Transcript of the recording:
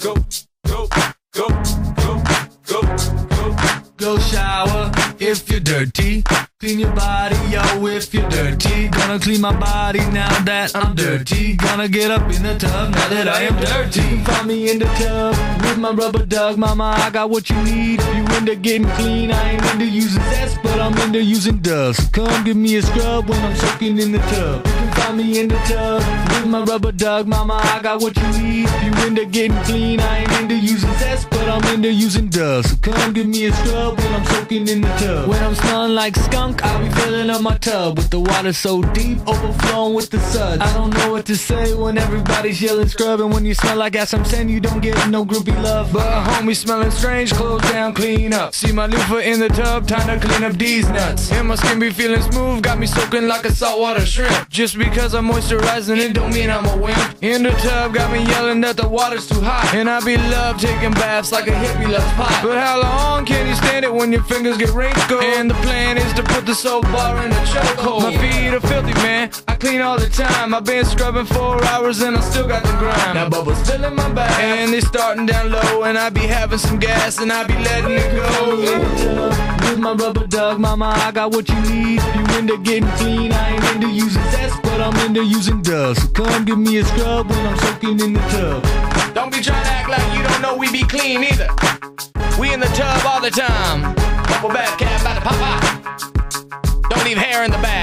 go, go, go, go, go, go. Go shower if you're dirty. Clean your body, yo, if you're dirty. Gonna clean my body now that I'm dirty. Gonna get up in the tub now that I am dirty. You can find me in the tub with my rubber duck. Mama, I got what you need. If you into getting clean, I ain't into using zest, but I'm into using dust. So come give me a scrub when I'm soaking in the tub. You can find me in the tub with my rubber duck. Mama, I got what you need. If you into getting clean, I ain't into using zest, but I'm into using dust. So come give me a scrub when I'm soaking in the tub. When I'm smelling like skunk, I'll be filling up my tub with the water so deep, overflowing with the suds. I don't know what to say when everybody's yelling scrub, and when you smell like ass, I'm saying you don't get no groupie love. But homie smelling strange, close down, clean up. See my loofah in the tub, time to clean up these nuts. And my skin be feeling smooth, got me soaking like a saltwater shrimp. Just because I'm moisturizing it don't mean I'm a wimp. In the tub, got me yelling that the water's too hot, and I be love taking baths like a hippie loves pot. But how long can you stand it when your fingers get wrinkled? And the plan is to put the soap bar in a chokehold. My feet are filthy, man, I clean all the time. I've been scrubbing 4 hours and I still got the grime. Now bubbles filling my bag, and they starting down low, and I be having some gas and I be letting it go. With my rubber duck, mama, I got what you need. If you into getting clean, I ain't into using zest, but I'm into using dust. So come give me a scrub when I'm soaking in the tub. Don't be trying to act like you don't know we be clean either. We in the tub all the time. Couple bad cat by the pop-pop. Don't leave hair in the back.